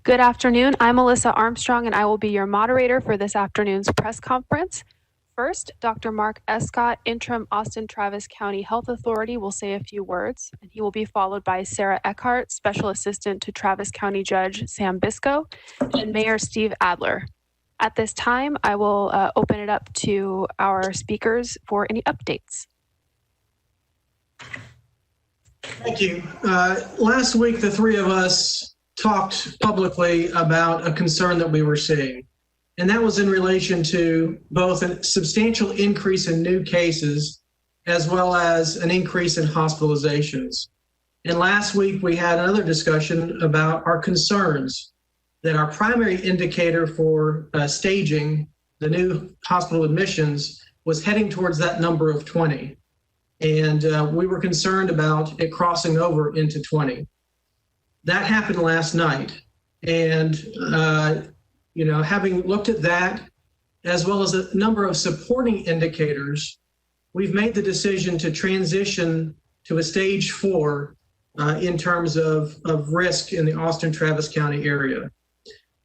Good afternoon. I'm Alyssa Armstrong, and I will be your moderator for this afternoon's press conference. First, Dr. Mark Escott, Interim Austin Travis County Health Authority, will say a few words, and he will be followed by Sarah Eckhart, Special Assistant to Travis County Judge Sam Bisco, and Mayor Steve Adler. At this time, I will open it up to our speakers for any updates. Thank you. Last week, the three of us talked publicly about a concern that we were seeing, and that was in relation to both a substantial increase in new cases as well as an increase in hospitalizations. And last week, we had another discussion about our concerns that our primary indicator for staging the new hospital admissions was heading towards that number of 20. And we were concerned about it crossing over into 20. That happened last night. And, having looked at that, as well as a number of supporting indicators, we've made the decision to transition to a stage 4 in terms of risk in the Austin Travis County area.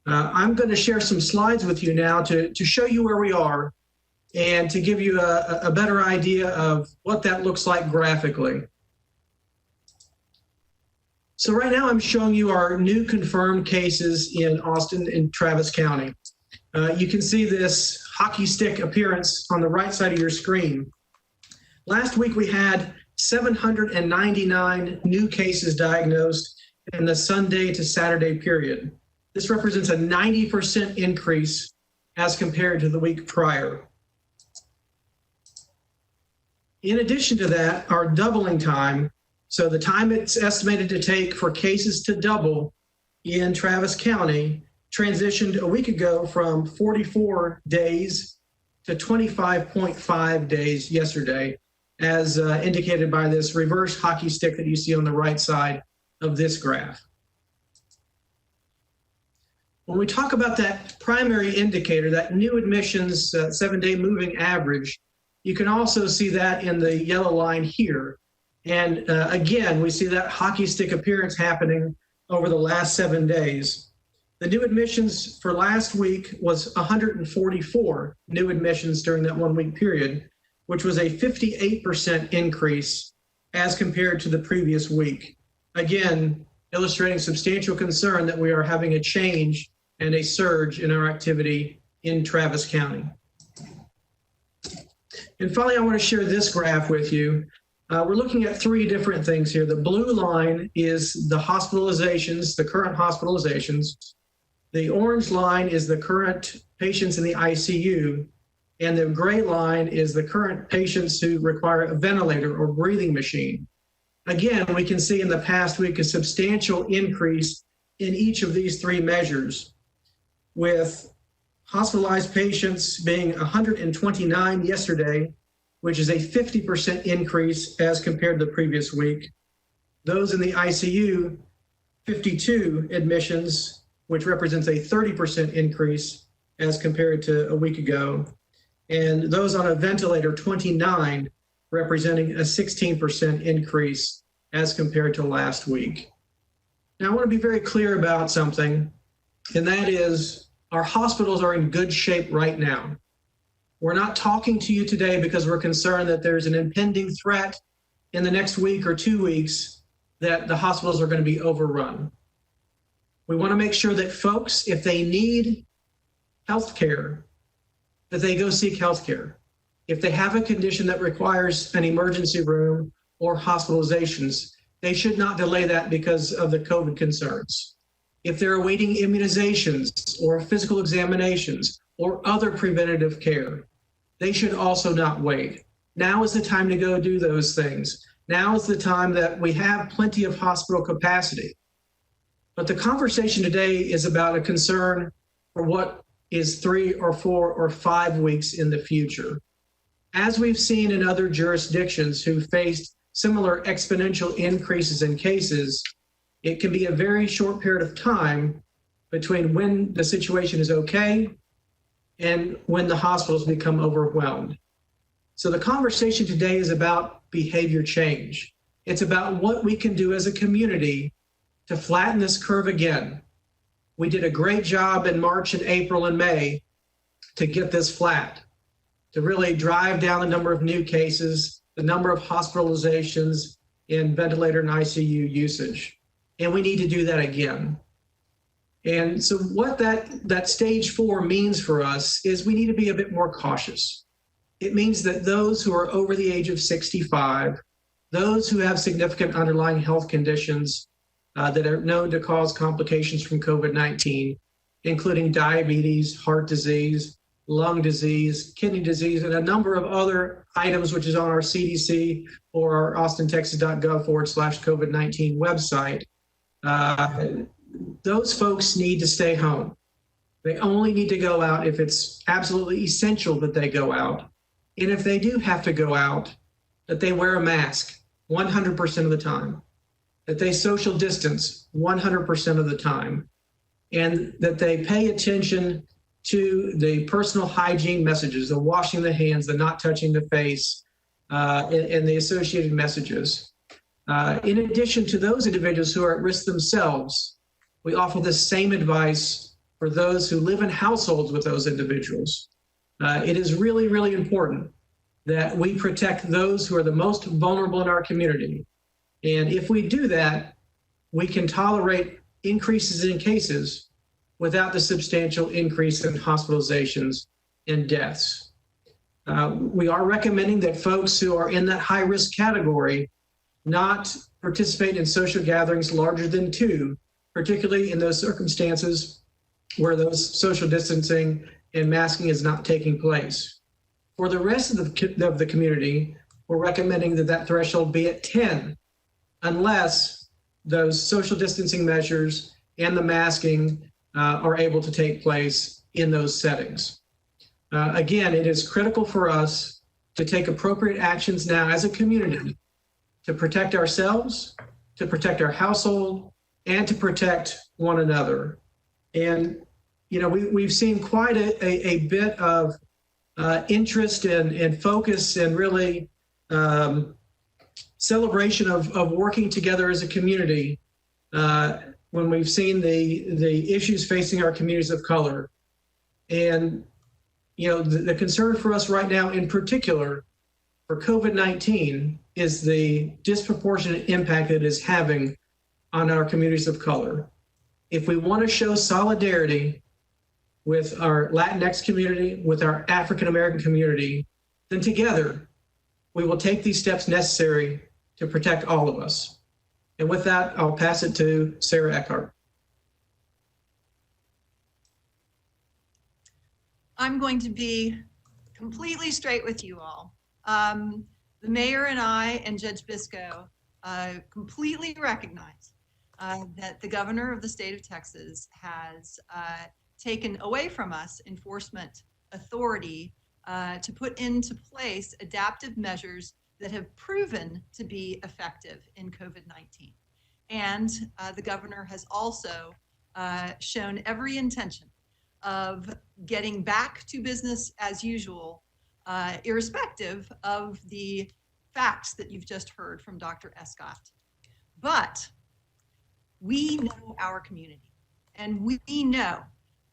I'm going to share some slides with you now to show you where we are and to give you a better idea of what that looks like graphically. So right now I'm showing you our new confirmed cases in Austin and Travis County. You can see this hockey stick appearance on the right side of your screen. Last week we had 799 new cases diagnosed in the Sunday to Saturday period. This represents a 90% increase as compared to the week prior. In addition to that, our doubling time, so the time it's estimated to take for cases to double in Travis County, transitioned a week ago from 44 days to 25.5 days yesterday, as indicated by this reverse hockey stick that you see on the right side of this graph. When we talk about that primary indicator, that new admissions 7-day moving average, you can also see that in the yellow line here. And again, we see that hockey stick appearance happening over the last 7 days. The new admissions for last week was 144 new admissions during that 1 week period, which was a 58% increase as compared to the previous week. Again, illustrating substantial concern that we are having a change and a surge in our activity in Travis County. And finally, I want to share this graph with you. We're looking at 3 different things here. The blue line is the hospitalizations, the current hospitalizations. The orange line is the current patients in the ICU. And the gray line is the current patients who require a ventilator or breathing machine. Again, we can see in the past week a substantial increase in each of these 3 measures, with hospitalized patients being 129 yesterday, which is a 50% increase as compared to the previous week. Those in the ICU, 52 admissions, which represents a 30% increase as compared to a week ago. And those on a ventilator, 29, representing a 16% increase as compared to last week. Now, I want to be very clear about something, and that is our hospitals are in good shape right now. We're not talking to you today because we're concerned that there's an impending threat in the next week or 2 weeks that the hospitals are going to be overrun. We want to make sure that folks, if they need health care, that they go seek health care. If they have a condition that requires an emergency room or hospitalizations, they should not delay that because of the COVID concerns. If they're awaiting immunizations or physical examinations or other preventative care, they should also not wait. Now is the time to go do those things. Now is the time that we have plenty of hospital capacity. But the conversation today is about a concern for what is 3 or 4 or 5 weeks in the future. As we've seen in other jurisdictions who faced similar exponential increases in cases, it can be a very short period of time between when the situation is okay and when the hospitals become overwhelmed. So the conversation today is about behavior change. It's about what we can do as a community to flatten this curve again, We did a great job in March and April and May to get this flat, to really drive down the number of new cases, the number of hospitalizations, and ventilator and ICU usage. And we need to do that again. And so what that stage 4 means for us is we need to be a bit more cautious. It means that those who are over the age of 65, those who have significant underlying health conditions that are known to cause complications from COVID-19, including diabetes, heart disease, lung disease, kidney disease, and a number of other items, which is on our CDC or our austintexas.gov/COVID-19 website. Those folks need to stay home. They only need to go out if it's absolutely essential that they go out. And if they do have to go out, that they wear a mask 100% of the time, that they social distance 100% of the time, and that they pay attention to the personal hygiene messages, the washing the hands, the not touching the face, and the associated messages. In addition to those individuals who are at risk themselves, we offer the same advice for those who live in households with those individuals. It is really, really important that we protect those who are the most vulnerable in our community. And if we do that, we can tolerate increases in cases without the substantial increase in hospitalizations and deaths. We are recommending that folks who are in that high-risk category not participate in social gatherings larger than 2, particularly in those circumstances where those social distancing and masking is not taking place. For the rest of the community, we're recommending that threshold be at 10, unless those social distancing measures and the masking are able to take place in those settings. Again, it is critical for us to take appropriate actions now as a community to protect ourselves, to protect our household, and to protect one another. And, you know, we've seen quite a bit of interest and focus and really celebration of working together as a community when we've seen the issues facing our communities of color. And, you know, the concern for us right now in particular for COVID-19 is the disproportionate impact it is having on our communities of color. If we want to show solidarity with our Latinx community, with our African American community, then together we will take these steps necessary to protect all of us. And with that, I'll pass it to Sarah Eckhart. I'm going to be completely straight with you all. The mayor and I and Judge Bisco completely recognize that the governor of the state of Texas has taken away from us enforcement authority to put into place adaptive measures that have proven to be effective in COVID-19. And the governor has also shown every intention of getting back to business as usual, irrespective of the facts that you've just heard from Dr. Escott. But we know our community, and we know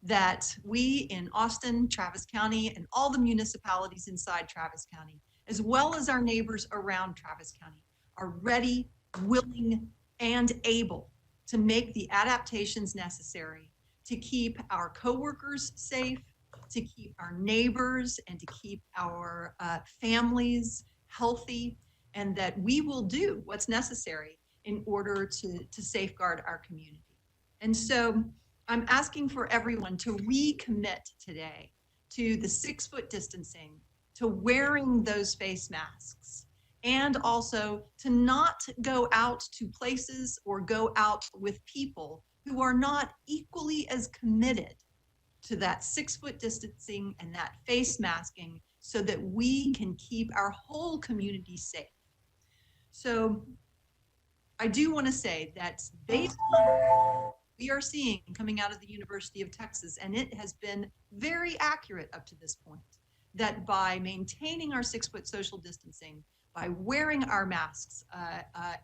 that we in Austin, Travis County, and all the municipalities inside Travis County, as well as our neighbors around Travis County, are ready, willing, and able to make the adaptations necessary to keep our coworkers safe, to keep our neighbors, and to keep our families healthy, and that we will do what's necessary in order to safeguard our community. And so I'm asking for everyone to recommit today to the 6-foot distancing, to wearing those face masks, and also to not go out to places or go out with people who are not equally as committed to that 6-foot distancing and that face masking so that we can keep our whole community safe. So I do want to say that based on what we are seeing coming out of the University of Texas, and it has been very accurate up to this point, that by maintaining our 6-foot social distancing, by wearing our masks,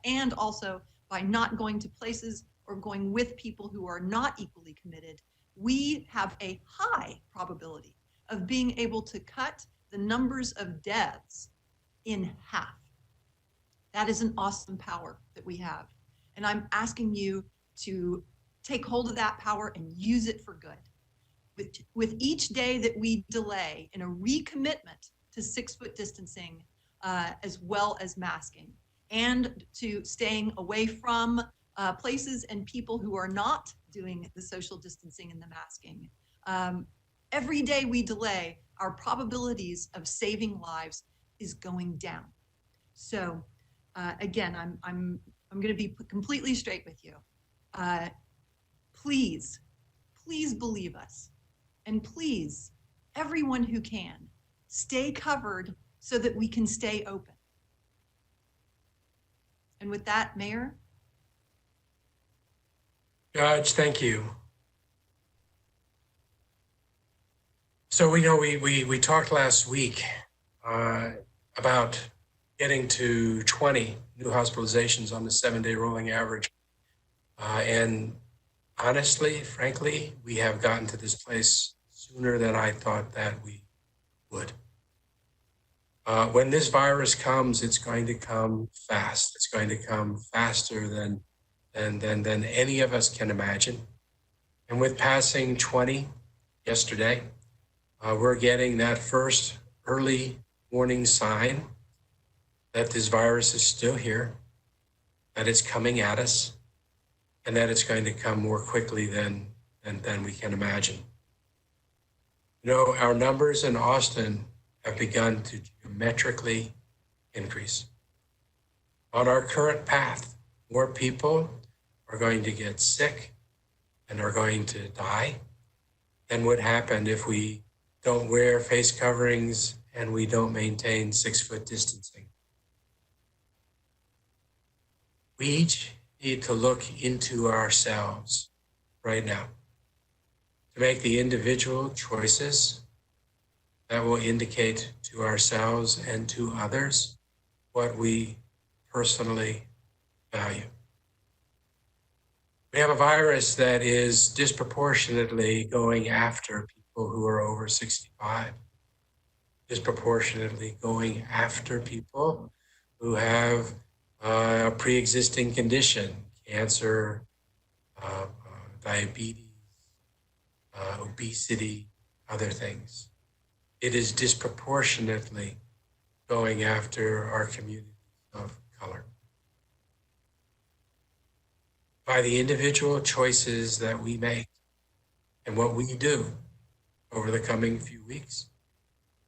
and also by not going to places or going with people who are not equally committed, we have a high probability of being able to cut the numbers of deaths in half. That is an awesome power that we have. And I'm asking you to take hold of that power and use it for good. With each day that we delay in a recommitment to 6-foot distancing, as well as masking, and to staying away from places and people who are not doing the social distancing and the masking. Every day we delay, our probabilities of saving lives is going down. So again, I'm going to be completely straight with you. Please believe us. And please, everyone who can, stay covered so that we can stay open. And with that, Mayor? Judge, thank you. So we know we talked last week about getting to 20 new hospitalizations on the 7-day rolling average. And honestly, frankly, we have gotten to this place sooner than I thought that we would. When this virus comes, it's going to come fast. It's going to come faster than any of us can imagine. And with passing 20 yesterday, we're getting that first early warning sign that this virus is still here, that it's coming at us, and that it's going to come more quickly than we can imagine. You know, our numbers in Austin have begun to geometrically increase. On our current path, more people are going to get sick and are going to die than would happen if we don't wear face coverings and we don't maintain 6-foot distancing. We each need to look into ourselves right now to make the individual choices that will indicate to ourselves and to others what we personally value. We have a virus that is disproportionately going after people who are over 65, disproportionately going after people who have a pre-existing condition, cancer, diabetes, obesity, other things. It is disproportionately going after our communities of color. By the individual choices that we make and what we do over the coming few weeks,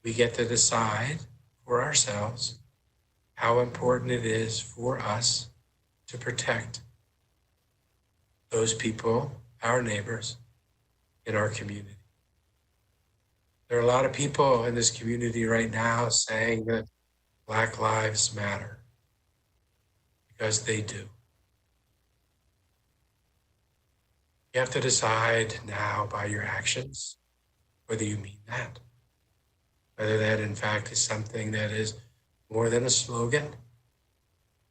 we get to decide for ourselves how important it is for us to protect those people, our neighbors, in our community. There are a lot of people in this community right now saying that Black Lives Matter, because they do. You have to decide now by your actions whether you mean that, whether that in fact is something that is more than a slogan,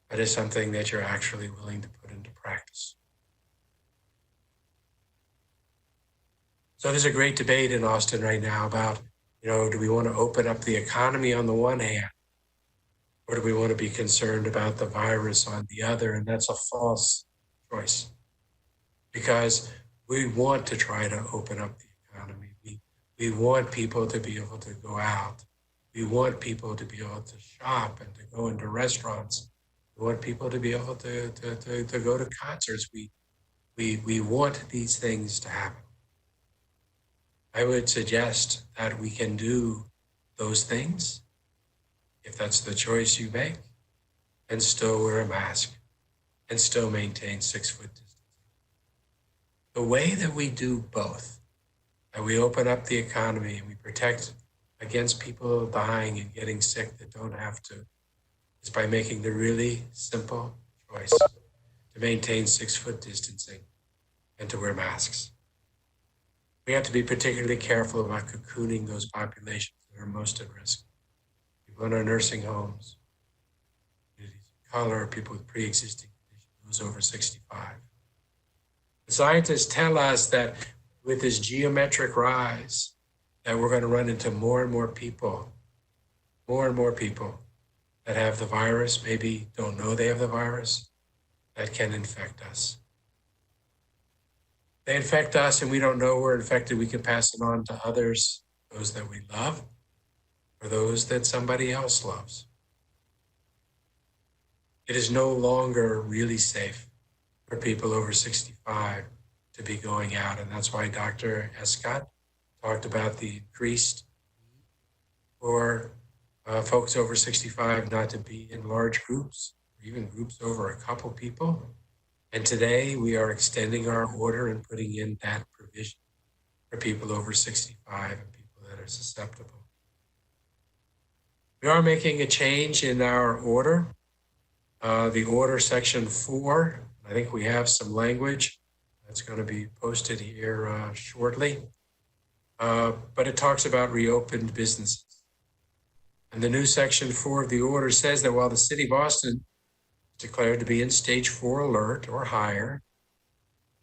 but is something that you're actually willing to put into practice. So there's a great debate in Austin right now about, do we want to open up the economy on the one hand, or do we want to be concerned about the virus on the other? And that's a false choice, because we want to try to open up the economy. We want people to be able to go out. We want people to be able to shop and to go into restaurants. We want people to be able to go to concerts. We want these things to happen. I would suggest that we can do those things, if that's the choice you make, and still wear a mask and still maintain 6-foot distancing. The way that we do both, that we open up the economy and we protect against people dying and getting sick that don't have to, is by making the really simple choice to maintain 6-foot distancing and to wear masks. We have to be particularly careful about cocooning those populations that are most at risk. People in our nursing homes, communities of color, people with pre-existing conditions, those over 65. Scientists tell us that with this geometric rise, that we're going to run into more and more people that have the virus, maybe don't know they have the virus, that can infect us. They infect us and we don't know we're infected. We can pass it on to others, those that we love, or those that somebody else loves. It is no longer really safe for people over 65 to be going out. And that's why Dr. Escott talked about the increased need for folks over 65 not to be in large groups, or even groups over a couple people. And today we are extending our order and putting in that provision for people over 65 and people that are susceptible. We are making a change in our order. The order section 4, I think we have some language that's going to be posted here shortly. But it talks about reopened businesses. And the new section 4 of the order says that while the city of Boston is declared to be in stage 4 alert or higher,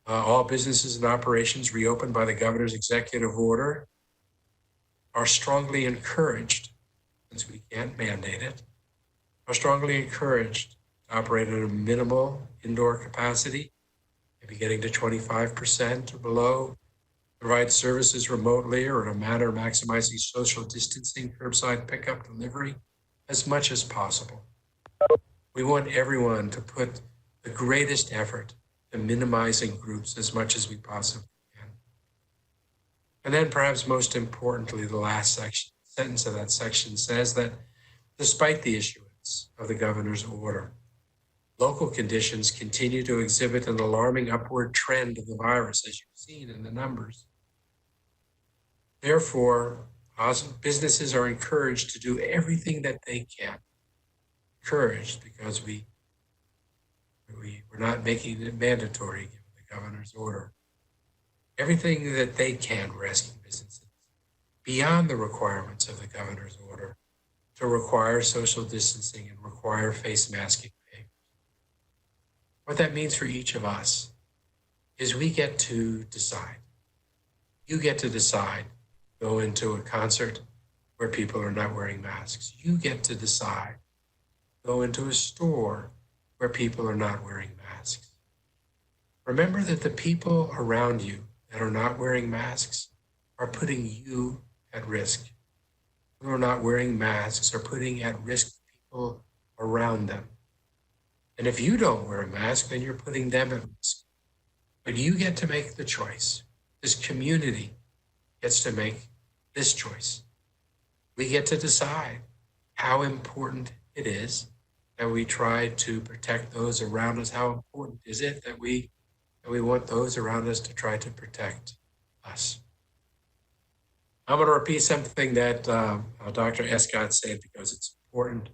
all businesses and operations reopened by the governor's executive order are strongly encouraged, since we can't mandate it, are strongly encouraged to operate at a minimal indoor capacity, maybe getting to 25% or below, provide services remotely or in a manner maximizing social distancing, curbside pickup, delivery, as much as possible. We want everyone to put the greatest effort to minimizing groups as much as we possibly can. And then perhaps most importantly, the last sentence of that section says that despite the issuance of the governor's order, local conditions continue to exhibit an alarming upward trend of the virus, as you've seen in the numbers. Therefore, businesses are encouraged to do everything that they can. Encouraged because we're not making it mandatory given the governor's order. Everything that they can, we're asking businesses beyond the requirements of the governor's order to require social distancing and require face masking behaviors. What that means for each of us is we get to decide. You get to decide. Go into a concert where people are not wearing masks. You get to decide. Go into a store where people are not wearing masks. Remember that the people around you that are not wearing masks are putting you at risk. Who are not wearing masks are putting at risk people around them. And if you don't wear a mask, then you're putting them at risk. But you get to make the choice. This community gets to make this choice. We get to decide how important it is that we try to protect those around us. How important is it that we want those around us to try to protect us? I'm going to repeat something that Dr. Escott said because it's important.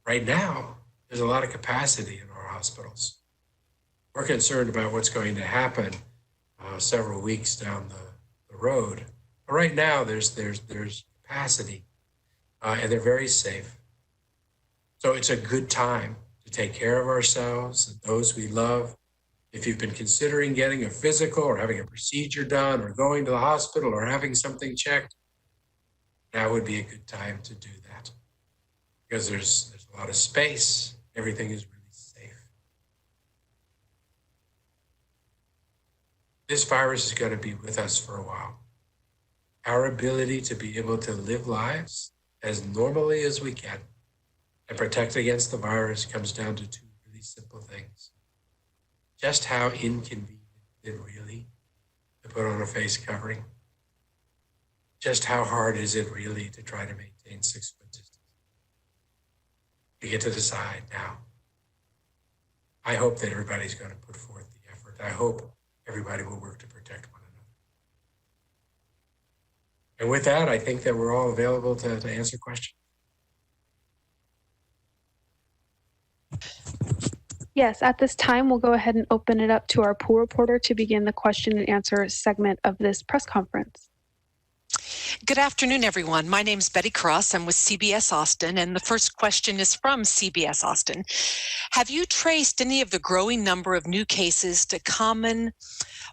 Right now, there's a lot of capacity in our hospitals. We're concerned about what's going to happen several weeks down the road. But right now, there's capacity, and they're very safe. So it's a good time to take care of ourselves and those we love. If you've been considering getting a physical or having a procedure done or going to the hospital or having something checked, now would be a good time to do that because there's a lot of space. Everything is really safe. This virus is going to be with us for a while. Our ability to be able to live lives as normally as we can and protect against the virus comes down to two really simple things. Just how inconvenient is it really to put on a face covering? Just how hard is it really to try to maintain 6 foot distance? You get to decide now. I hope that everybody's going to put forth the effort. I hope everybody will work to protect one another. And with that, I think that we're all available to answer questions. Yes, at this time, we'll go ahead and open it up to our pool reporter to begin the question and answer segment of this press conference. Good afternoon, everyone. My name's Betty Cross. I'm with CBS Austin, and the first question is from CBS Austin. Have you traced any of the growing number of new cases to common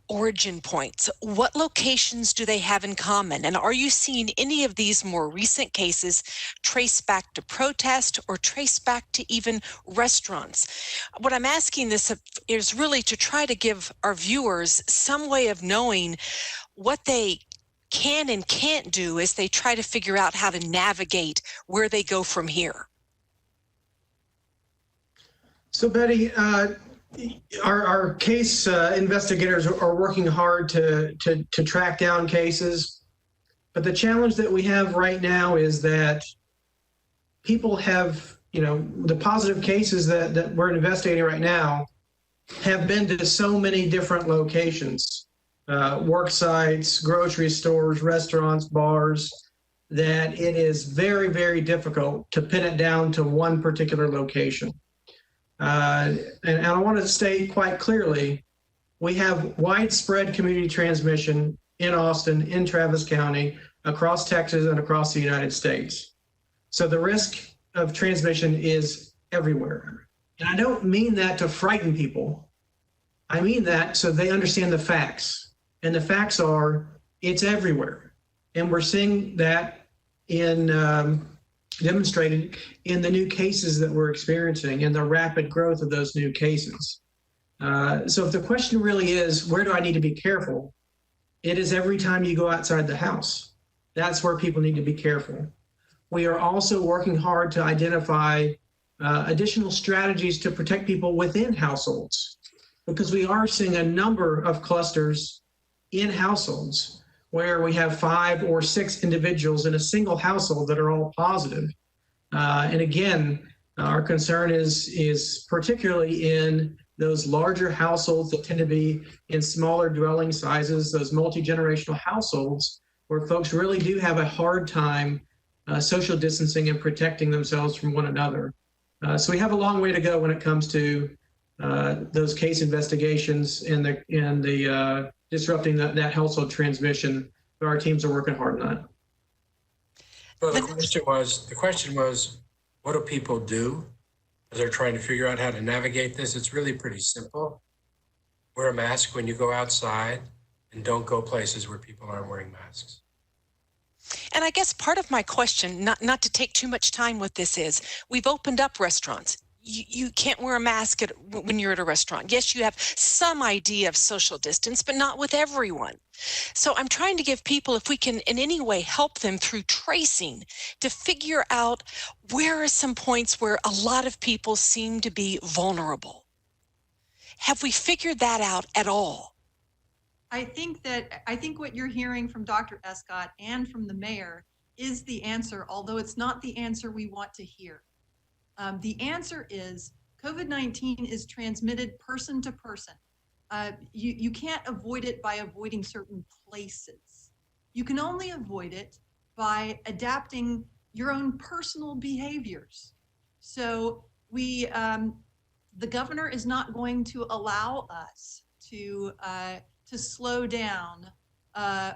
origin points? What locations do they have in common? And are you seeing any of these more recent cases trace back to protest or trace back to even restaurants? What I'm asking this is really to try to give our viewers some way of knowing what they can and can't do as they try to figure out how to navigate where they go from here. So Betty, our case investigators are working hard to track down cases, but the challenge that we have right now is that people have, the positive cases that we're investigating right now have been to so many different locations. Work sites, grocery stores, restaurants, bars, that it is very, very difficult to pin it down to one particular location. And I want to state quite clearly, we have widespread community transmission in Austin, in Travis County, across Texas, and across the United States. So the risk of transmission is everywhere. And I don't mean that to frighten people. I mean that so they understand the facts. And the facts are, it's everywhere. And we're seeing that demonstrated in the new cases that we're experiencing and the rapid growth of those new cases. So if the question really is, where do I need to be careful? It is every time you go outside the house. That's where people need to be careful. We are also working hard to identify additional strategies to protect people within households, because we are seeing a number of clusters in households where we have 5 or 6 individuals in a single household that are all positive. And again, our concern is particularly in those larger households that tend to be in smaller dwelling sizes, those multi-generational households where folks really do have a hard time social distancing and protecting themselves from one another. So we have a long way to go when it comes to those case investigations and the disrupting that household transmission. But our teams are working hard on that. Well, the question was, what do people do as they're trying to figure out how to navigate this? It's really pretty simple. Wear a mask when you go outside, and don't go places where people aren't wearing masks. And I guess part of my question, not to take too much time with this, is we've opened up restaurants. You can't wear a mask when you're at a restaurant. Yes, you have some idea of social distance, but not with everyone. So I'm trying to give people, if we can in any way help them through tracing, to figure out where are some points where a lot of people seem to be vulnerable. Have we figured that out at all? I think what you're hearing from Dr. Escott and from the mayor is the answer, although it's not the answer we want to hear. The answer is COVID-19 is transmitted person to person. You can't avoid it by avoiding certain places. You can only avoid it by adapting your own personal behaviors. So the governor is not going to allow us to slow down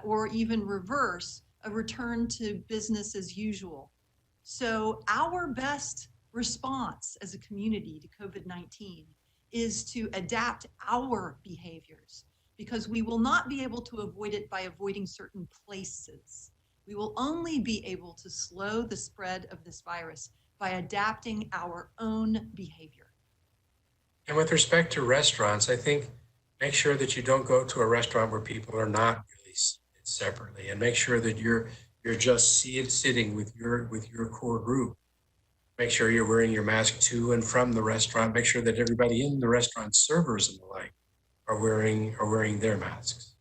or even reverse a return to business as usual. So our best response as a community to COVID-19 is to adapt our behaviors, because we will not be able to avoid it by avoiding certain places. We will only be able to slow the spread of this virus by adapting our own behavior. And with respect to restaurants, I think make sure that you don't go to a restaurant where people are not really seated separately, and make sure that you're just sitting with your core group. Make sure you're wearing your mask to and from the restaurant. Make sure that everybody in the restaurant, servers and the like, are wearing their masks.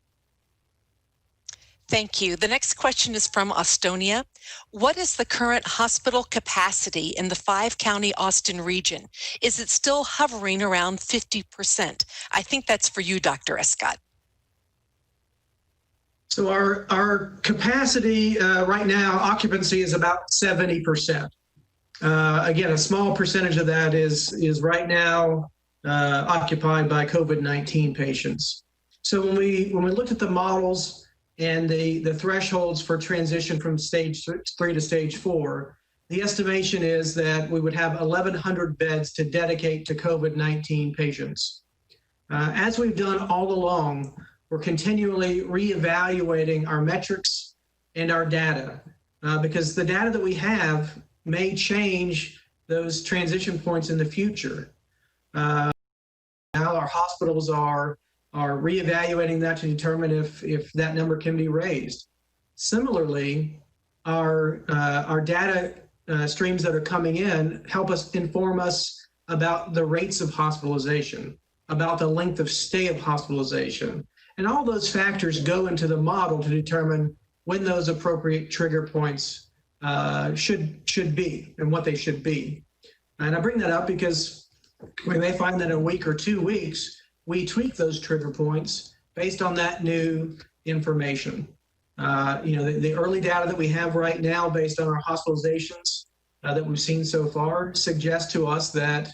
Thank you. The next question is from Estonia. What is the current hospital capacity in the 5-county Austin region? Is it still hovering around 50%? I think that's for you, Dr. Escott. So our capacity right now, occupancy is about 70%. Again, a small percentage of that is right now occupied by COVID-19 patients. So when we looked at the models, and the thresholds for transition from stage 3 to stage 4, the estimation is that we would have 1,100 beds to dedicate to COVID-19 patients. As we've done all along, we're continually reevaluating our metrics and our data because the data that we have may change those transition points in the future. Now our hospitals are reevaluating that to determine if that number can be raised. Similarly, our data streams that are coming in help us inform us about the rates of hospitalization, about the length of stay of hospitalization. And all those factors go into the model to determine when those appropriate trigger points should be and what they should be. And I bring that up because we may find that in a week or 2 weeks, we tweak those trigger points based on that new information. The early data that we have right now based on our hospitalizations that we've seen so far suggests to us that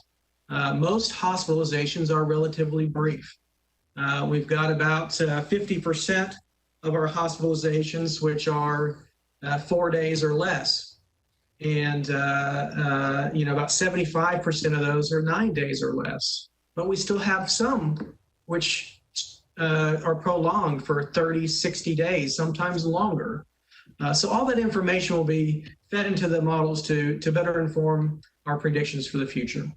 most hospitalizations are relatively brief. We've got about 50% of our hospitalizations, which are 4 days or less. And, about 75% of those are 9 days or less. But we still have some which are prolonged for 30, 60 days, sometimes longer. So all that information will be fed into the models to better inform our predictions for the future.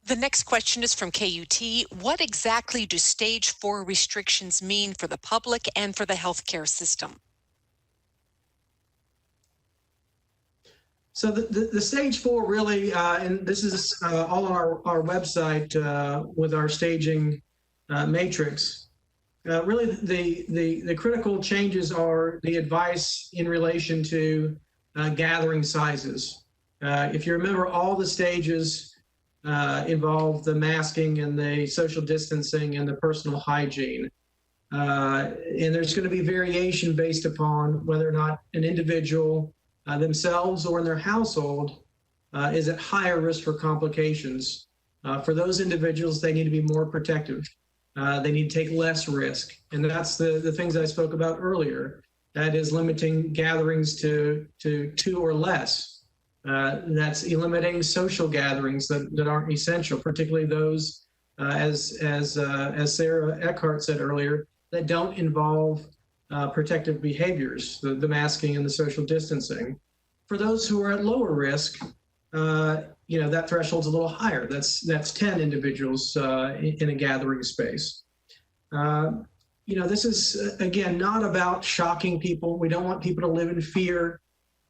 The next question is from KUT. What exactly do stage 4 restrictions mean for the public and for the healthcare system? So the stage 4 really, and this is all on our website with our staging matrix. Really, the critical changes are the advice in relation to gathering sizes. If you remember, all the stages involve the masking and the social distancing and the personal hygiene. And there's going to be variation based upon whether or not an individual themselves or in their household is at higher risk for complications. For those individuals, they need to be more protective. They need to take less risk. And that's the things I spoke about earlier. That is limiting gatherings to 2 or less. That's eliminating social gatherings that aren't essential, particularly those, as Sarah Eckhart said earlier, that don't involve protective behaviors, the masking and the social distancing. For those who are at lower risk, that threshold's a little higher. That's 10 individuals in a gathering space. This is, again, not about shocking people. We don't want people to live in fear.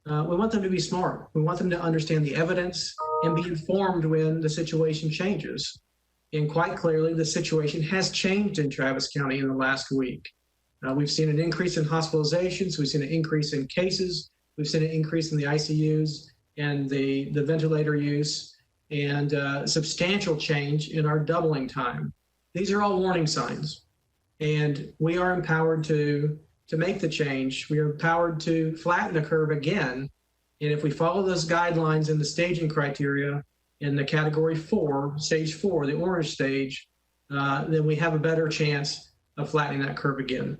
We want them to be smart. We want them to understand the evidence and be informed when the situation changes. And quite clearly, the situation has changed in Travis County in the last week. We've seen an increase in hospitalizations. We've seen an increase in cases. We've seen an increase in the ICUs and the ventilator use, and substantial change in our doubling time. These are all warning signs, and we are empowered to make the change. We are empowered to flatten the curve again, and if we follow those guidelines and the staging criteria in the category 4, stage 4, the orange stage, then we have a better chance of flattening that curve again.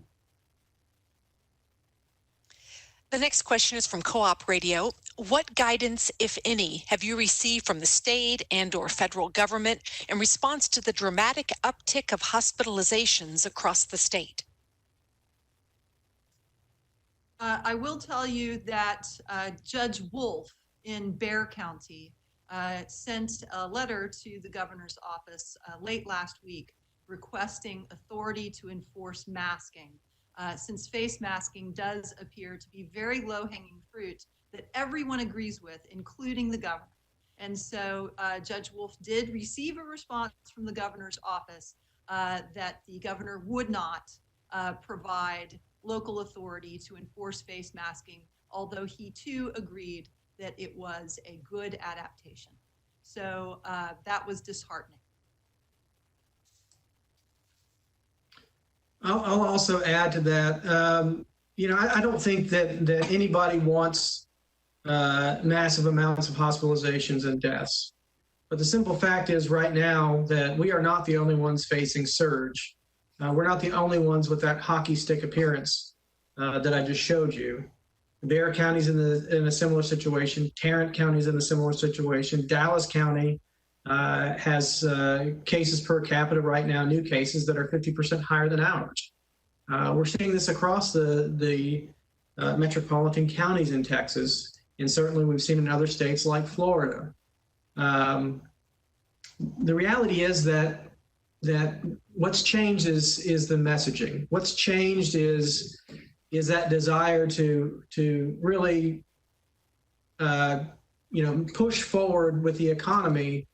The next question is from Co-op Radio. What guidance, if any, have you received from the state and/or federal government in response to the dramatic uptick of hospitalizations across the state? I will tell you that Judge Wolf in Bexar County sent a letter to the governor's office late last week requesting authority to enforce masking. Since face masking does appear to be very low-hanging fruit that everyone agrees with, including the governor. And so Judge Wolf did receive a response from the governor's office that the governor would not provide local authority to enforce face masking, although he too agreed that it was a good adaptation. So that was disheartening. I'll also add to that. I don't think that anybody wants massive amounts of hospitalizations and deaths. But the simple fact is right now that we are not the only ones facing surge. We're not the only ones with that hockey stick appearance that I just showed you. Bexar County's in a similar situation. Tarrant County's in a similar situation. Dallas County has cases per capita right now, new cases that are 50% higher than ours. We're seeing this across the metropolitan counties in Texas, and certainly we've seen in other states like Florida. The reality is that what's changed is the messaging. What's changed is that desire to really push forward with the economy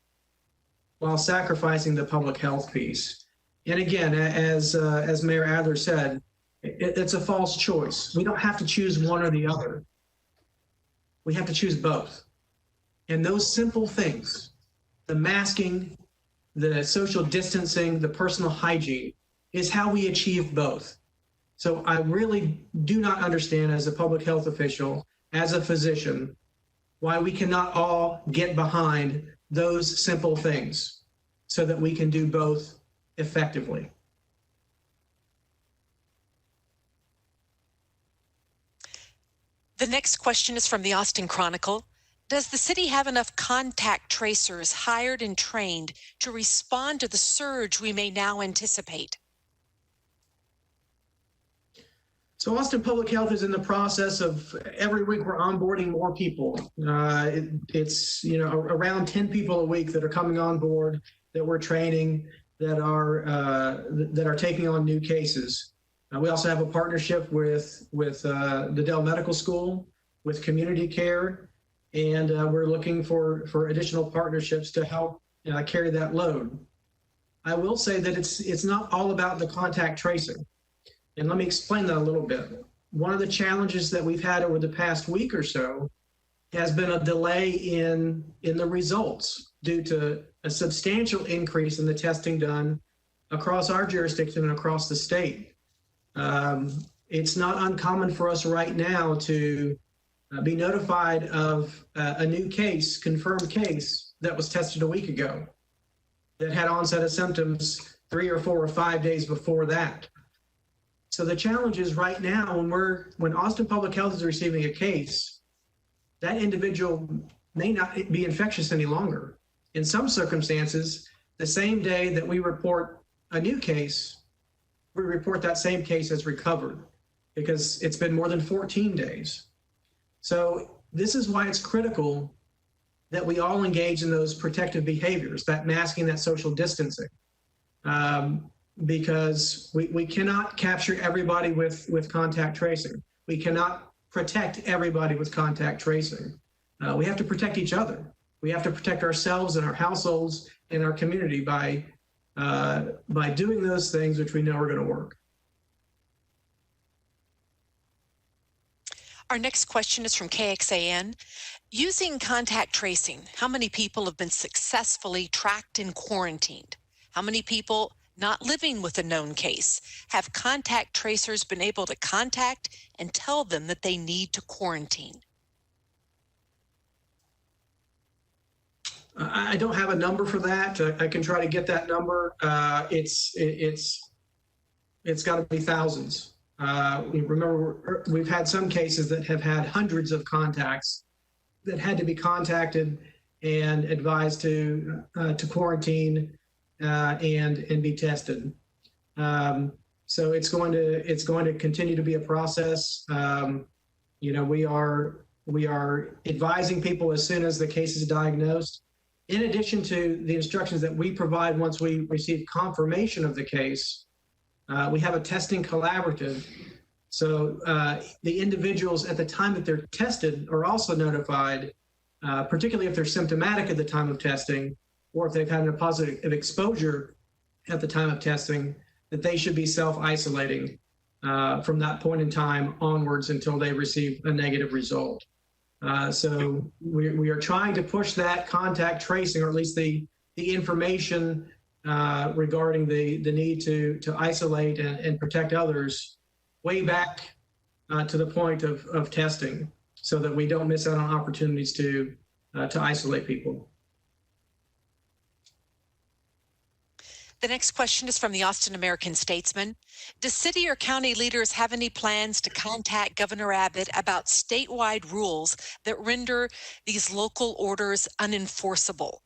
while sacrificing the public health piece. And again, as Mayor Adler said, it's a false choice. We don't have to choose one or the other. We have to choose both. And those simple things, the masking, the social distancing, the personal hygiene, is how we achieve both. So I really do not understand, as a public health official, as a physician, why we cannot all get behind those simple things so that we can do both effectively. The next question is from the Austin Chronicle. Does the city have enough contact tracers hired and trained to respond to the surge we may now anticipate? So Austin Public Health is in the process of, every week we're onboarding more people. It's around 10 people a week that are coming on board, that we're training, that are taking on new cases. We also have a partnership with the Dell Medical School, with Community Care, and we're looking for additional partnerships to help carry that load. I will say that it's not all about the contact tracing. And let me explain that a little bit. One of the challenges that we've had over the past week or so has been a delay in the results due to a substantial increase in the testing done across our jurisdiction and across the state. It's not uncommon for us right now to be notified of a new case, confirmed case, that was tested a week ago, that had onset of symptoms 3 or 4 or 5 days before that. So the challenge is right now, when Austin Public Health is receiving a case, that individual may not be infectious any longer. In some circumstances, the same day that we report a new case, we report that same case as recovered because it's been more than 14 days. So this is why it's critical that we all engage in those protective behaviors, that masking, that social distancing. Because we cannot capture everybody with contact tracing. We cannot protect everybody with contact tracing. We have to protect each other. We have to protect ourselves and our households and our community by doing those things which we know are going to work. Our next question is from KXAN. Using contact tracing, how many people have been successfully tracked and quarantined? How many people not living with a known case have contact tracers been able to contact and tell them that they need to quarantine? I don't have a number for that. I can try to get that number. It's got to be thousands. Remember, we've had some cases that have had hundreds of contacts that had to be contacted and advised to quarantine and be tested. So it's going to continue to be a process. We are advising people as soon as the case is diagnosed. In addition to the instructions that we provide once we receive confirmation of the case, we have a testing collaborative. So the individuals at the time that they're tested are also notified, particularly if they're symptomatic at the time of testing, or if they've had a positive exposure at the time of testing, that they should be self-isolating from that point in time onwards until they receive a negative result. So we are trying to push that contact tracing, or at least the information regarding the need to isolate and protect others way back to the point of testing, so that we don't miss out on opportunities to isolate people. The next question is from the Austin American-Statesman. Does city or county leaders have any plans to contact Governor Abbott about statewide rules that render these local orders unenforceable?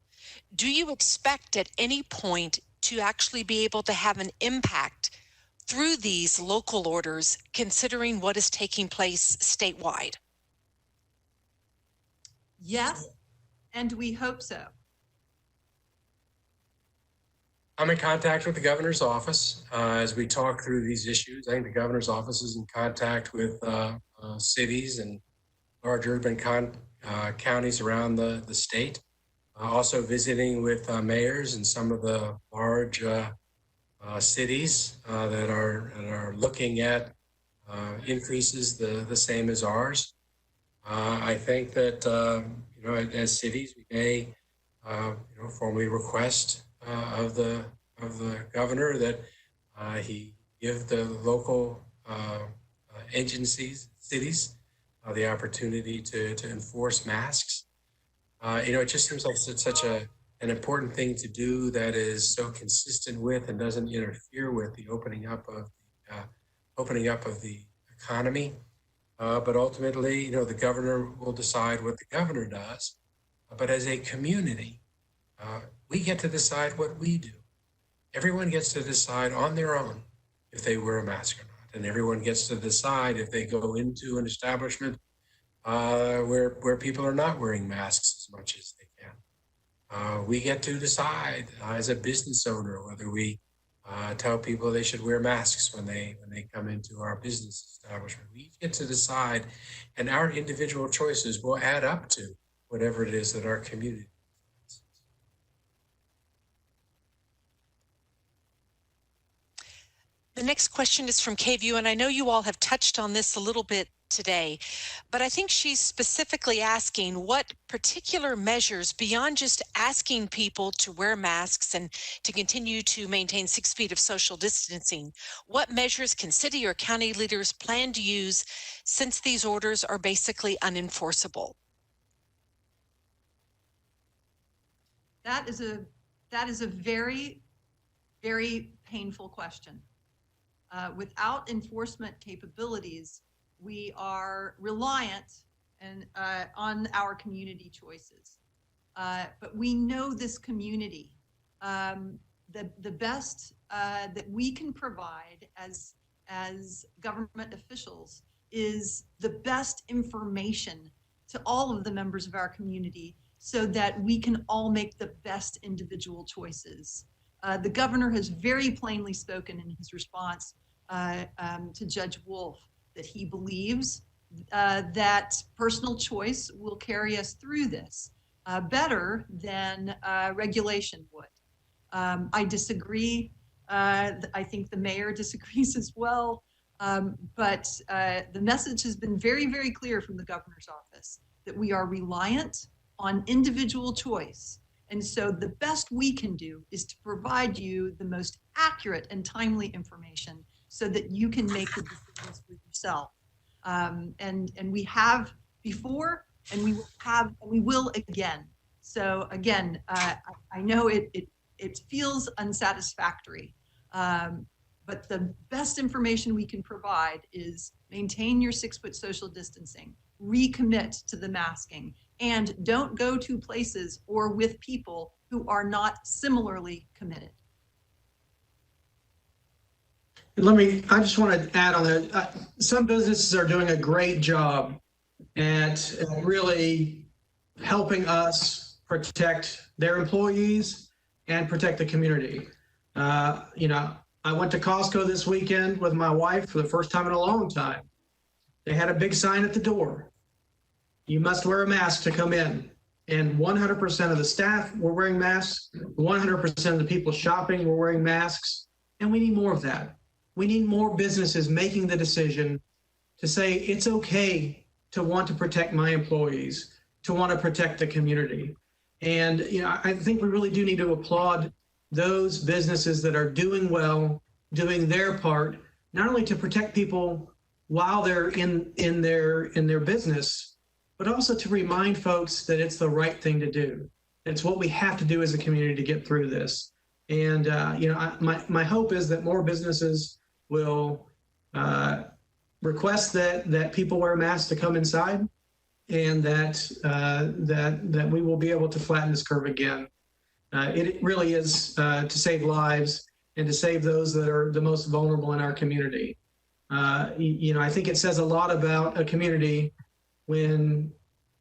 Do you expect at any point to actually be able to have an impact through these local orders, considering what is taking place statewide? Yes, and we hope so. I'm in contact with the governor's office as we talk through these issues. I think the governor's office is in contact with cities and large urban counties around the state. Also visiting with mayors in some of the large cities that are looking at increases the same as ours. I think that as cities we may formally request of the governor that he give the local agencies, cities, the opportunity to enforce masks. It just seems like such an important thing to do that is so consistent with and doesn't interfere with the opening up of the economy. But ultimately, the governor will decide what the governor does. But as a community, we get to decide what we do. Everyone gets to decide on their own if they wear a mask or not. And everyone gets to decide if they go into an establishment where people are not wearing masks as much as they can. We get to decide as a business owner whether we tell people they should wear masks when they come into our business establishment. We get to decide, and our individual choices will add up to whatever it is that our community. The next question is from KView, and I know you all have touched on this a little bit today, but I think she's specifically asking what particular measures, beyond just asking people to wear masks and to continue to maintain 6 feet of social distancing, what measures can city or county leaders plan to use since these orders are basically unenforceable? That is a very, very painful question. Without enforcement capabilities, we are reliant on our community choices. But we know this community. The best that we can provide as government officials is the best information to all of the members of our community so that we can all make the best individual choices. The governor has very plainly spoken in his response to Judge Wolf that he believes that personal choice will carry us through this better than regulation would. I disagree. I think the mayor disagrees as well. But the message has been very, very clear from the governor's office that we are reliant on individual choice. And so the best we can do is to provide you the most accurate and timely information so that you can make the decisions for yourself. And we have before, and we will again. So again, I know it feels unsatisfactory, but the best information we can provide is maintain your 6 foot social distancing, recommit to the masking, and don't go to places or with people who are not similarly committed. I just want to add on that. Some businesses are doing a great job at really helping us protect their employees and protect the community. I went to Costco this weekend with my wife for the first time in a long time. They had a big sign at the door. You must wear a mask to come in. And 100% of the staff were wearing masks. 100% of the people shopping were wearing masks. And we need more of that. We need more businesses making the decision to say it's okay to want to protect my employees, to want to protect the community. And I think we really do need to applaud those businesses that are doing well, doing their part, not only to protect people while they're in their business, but also to remind folks that it's the right thing to do. It's what we have to do as a community to get through this. And my hope is that more businesses will request that people wear masks to come inside, and that we will be able to flatten this curve again. It really is to save lives and to save those that are the most vulnerable in our community. I think it says a lot about a community when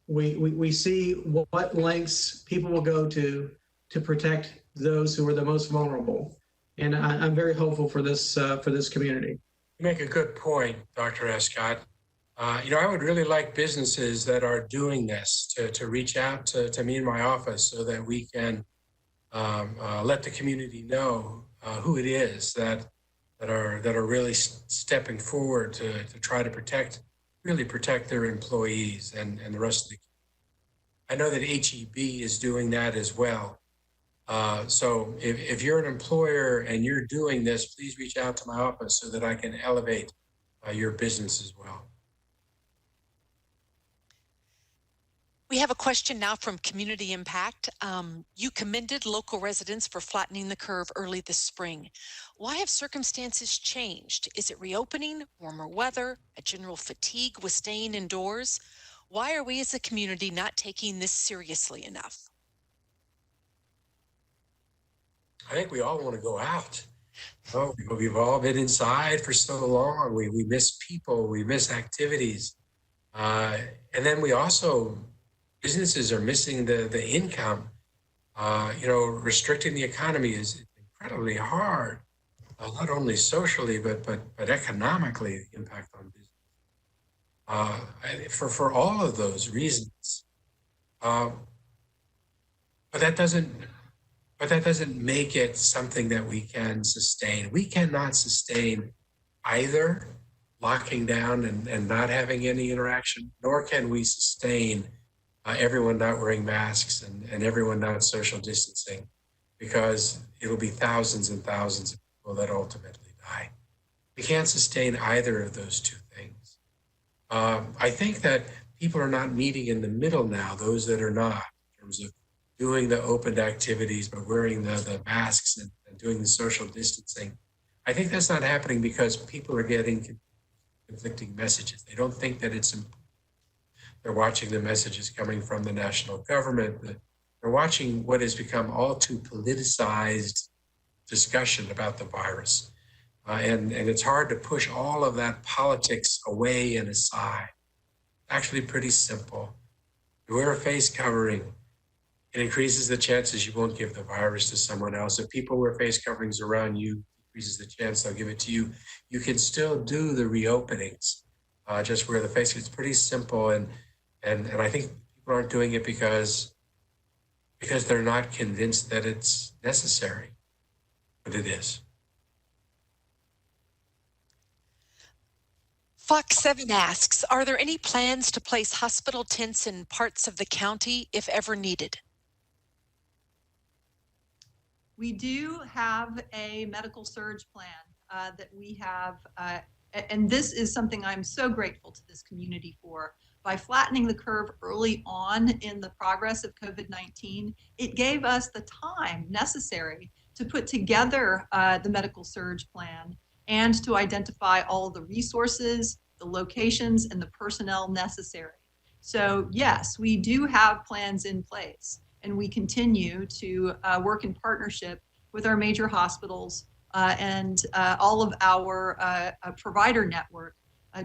we see what lengths people will go to protect those who are the most vulnerable. And I'm very hopeful for this community. You make a good point, Dr. Escott. I would really like businesses that are doing this to reach out to me in my office so that we can let the community know who it is that are really stepping forward to try to protect their employees and the rest of the community. I know that HEB is doing that as well. So if you're an employer and you're doing this, please reach out to my office so that I can elevate your business as well. We have a question now from Community Impact. You commended local residents for flattening the curve early this spring. Why have circumstances changed? Is it reopening, warmer weather, a general fatigue with staying indoors? Why are we as a community not taking this seriously enough? I think we all want to go out. Oh, we've all been inside for so long. We miss people, we miss activities. And then we also, businesses are missing the income. Restricting the economy is incredibly hard, not only socially, but economically, the impact on business. For all of those reasons. But that doesn't make it something that we can sustain. We cannot sustain either locking down and not having any interaction, nor can we sustain everyone not wearing masks and everyone not social distancing, because it'll be thousands and thousands of people that ultimately die. We can't sustain either of those two things. I think that people are not meeting in the middle now, those that are not, in terms of doing the opened activities, but wearing the masks and doing the social distancing. I think that's not happening because people are getting conflicting messages. They don't think that it's important. They're watching the messages coming from the national government. They're watching what has become all too politicized discussion about the virus. And it's hard to push all of that politics away and aside. Actually pretty simple. You wear a face covering. It increases the chances you won't give the virus to someone else. If people wear face coverings around you, increases the chance they'll give it to you. You can still do the reopenings. Just wear the face. It's pretty simple, and I think people aren't doing it because they're not convinced that it's necessary, but it is. Fox 7 asks, are there any plans to place hospital tents in parts of the county if ever needed? We do have a medical surge plan that we have, and this is something I'm so grateful to this community for. By flattening the curve early on in the progress of COVID-19, it gave us the time necessary to put together the medical surge plan and to identify all the resources, the locations, and the personnel necessary. So yes, we do have plans in place, and we continue to work in partnership with our major hospitals and all of our provider network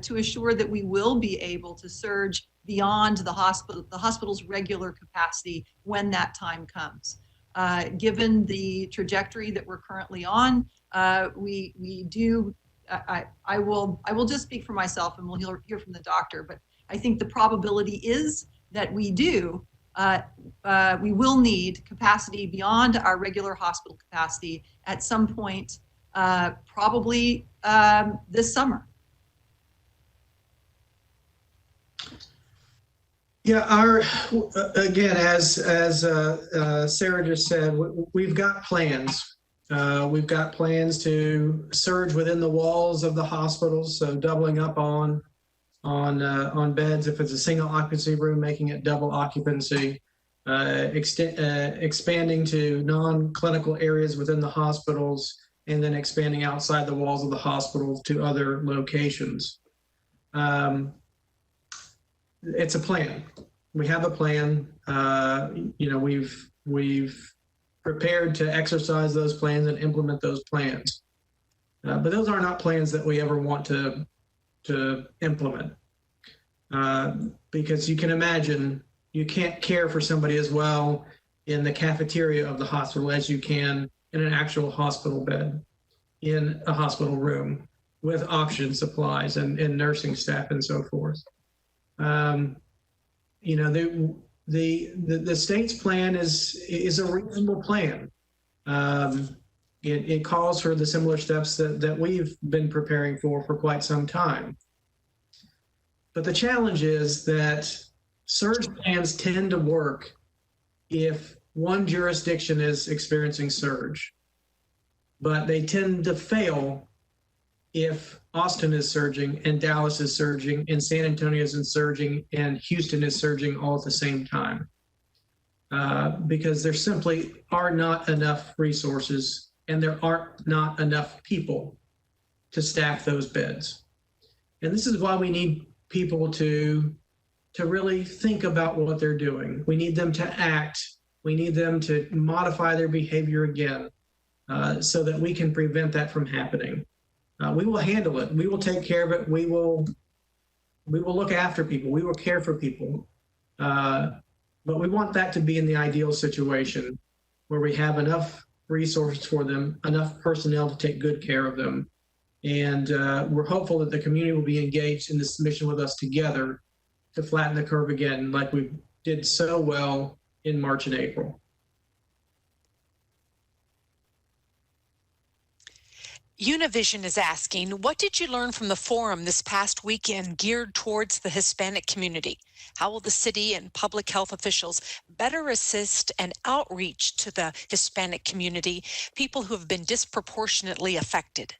to assure that we will be able to surge beyond the hospital's regular capacity when that time comes. Given the trajectory that we're currently on, we do. I will just speak for myself, and we'll hear from the doctor. But I think the probability is that we do. We will need capacity beyond our regular hospital capacity at some point, probably this summer. Yeah, again, as Sarah just said, we've got plans. We've got plans to surge within the walls of the hospitals, so doubling up on beds if it's a single occupancy room, making it double occupancy. expanding to non-clinical areas within the hospitals, and then expanding outside the walls of the hospital to other locations. It's a plan. We have a plan. We've prepared to exercise those plans and implement those plans. But those are not plans that we ever want to implement, because you can imagine you can't care for somebody as well in the cafeteria of the hospital as you can in an actual hospital bed, in a hospital room with oxygen supplies and nursing staff and so forth. The state's plan is a reasonable plan. It calls for the similar steps that we've been preparing for quite some time. But the challenge is that surge plans tend to work if one jurisdiction is experiencing surge, but they tend to fail if Austin is surging and Dallas is surging and San Antonio is surging and Houston is surging all at the same time, because there simply are not enough resources and there aren't not enough people to staff those beds. And this is why we need people to really think about what they're doing. We need them to act. We need them to modify their behavior again, so that we can prevent that from happening. We will handle it. We will take care of it. We will look after people. We will care for people. But we want that to be in the ideal situation where we have enough resources for them, enough personnel to take good care of them. And we're hopeful that the community will be engaged in this mission with us together to flatten the curve again, like we did so well in March and April. Univision is asking, what did you learn from the forum this past weekend geared towards the Hispanic community? How will the city and public health officials better assist and outreach to the Hispanic community, people who have been disproportionately affected?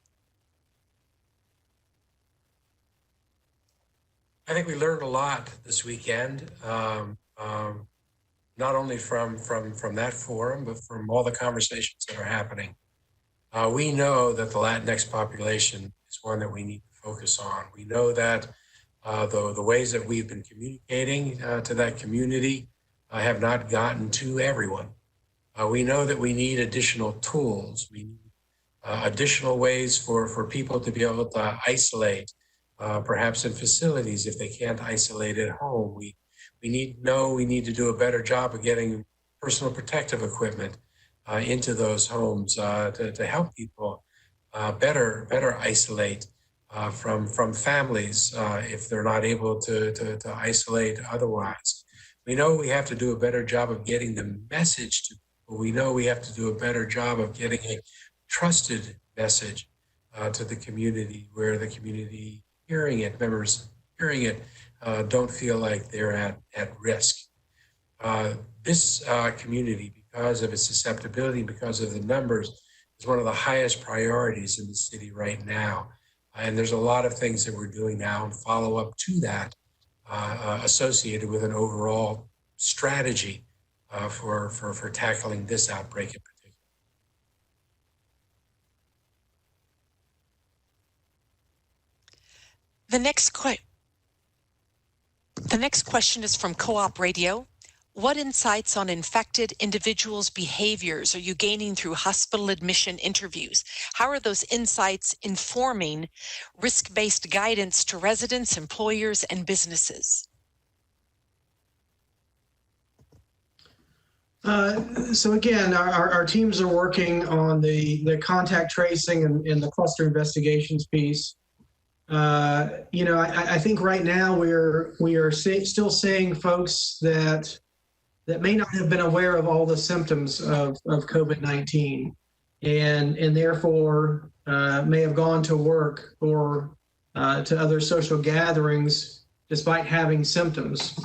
I think we learned a lot this weekend, not only from that forum, but from all the conversations that are happening. We know that the Latinx population is one that we need to focus on. We know that the ways that we've been communicating to that community have not gotten to everyone. We know that we need additional tools. We need additional ways for people to be able to isolate, perhaps in facilities if they can't isolate at home. We need to do a better job of getting personal protective equipment into those homes to help people better isolate from families if they're not able to isolate otherwise. We know we have to do a better job of getting the message to people. We know we have to do a better job of getting a trusted message to the community, where the community members hearing it, don't feel like they're at risk. This community, because of its susceptibility, because of the numbers, is one of the highest priorities in the city right now. And there's a lot of things that we're doing now and follow up to that associated with an overall strategy for tackling this outbreak in particular. The next question is from Co-op Radio. What insights on infected individuals' behaviors are you gaining through hospital admission interviews? How are those insights informing risk-based guidance to residents, employers, and businesses? So again, our teams are working on the contact tracing and the cluster investigations piece. I think right now we are still seeing folks that may not have been aware of all the symptoms of COVID-19 and therefore may have gone to work or to other social gatherings despite having symptoms.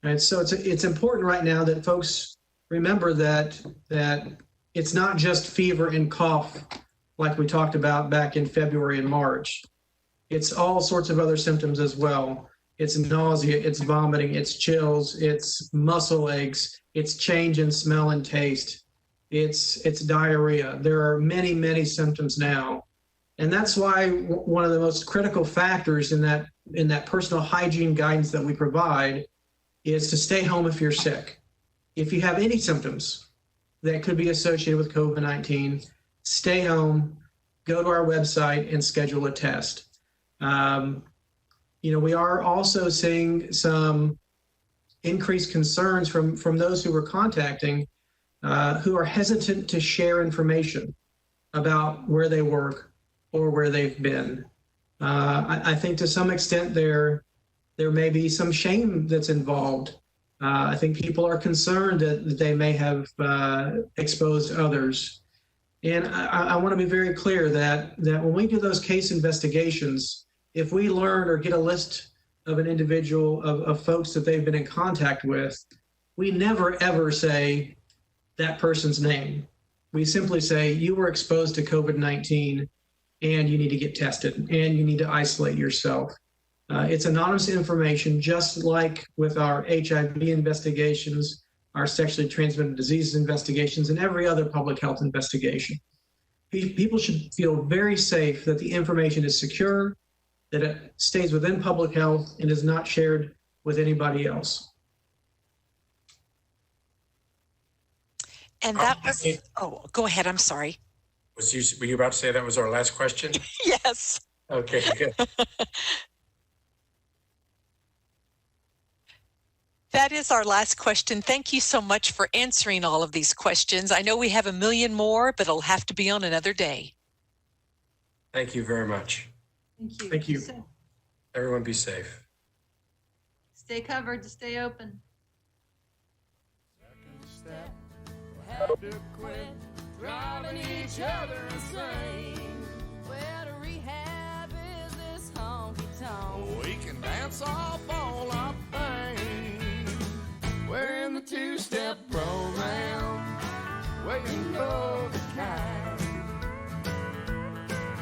And so it's important right now that folks remember that it's not just fever and cough like we talked about back in February and March. It's all sorts of other symptoms as well. It's nausea, it's vomiting, it's chills, it's muscle aches, it's change in smell and taste, it's diarrhea. There are many, many symptoms now. And that's why one of the most critical factors in that personal hygiene guidance that we provide is to stay home if you're sick. If you have any symptoms that could be associated with COVID-19, stay home, go to our website and schedule a test. We are also seeing some increased concerns from those who we're contacting who are hesitant to share information about where they work or where they've been. I think to some extent there may be some shame that's involved. I think people are concerned that they may have exposed others. And I want to be very clear that when we do those case investigations, if we learn or get a list of an individual, of folks that they've been in contact with, we never ever say that person's name. We simply say, you were exposed to COVID-19 and you need to get tested and you need to isolate yourself. It's anonymous information, just like with our HIV investigations, our sexually transmitted diseases investigations, and every other public health investigation. People should feel very safe that the information is secure, that it stays within public health and is not shared with anybody else. And that was, go ahead. I'm sorry. Were you about to say that was our last question? Yes. Okay, good. That is our last question. Thank you so much for answering all of these questions. I know we have a million more, but it'll have to be on another day. Thank you very much. Thank you. Thank you. Everyone be safe. Stay covered to stay open. Step, have to quit driving each other insane. Where to rehab is this honky tonk? We can dance off all our pain. We're in the two-step program, waiting for the kind,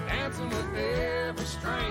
dancing with every string.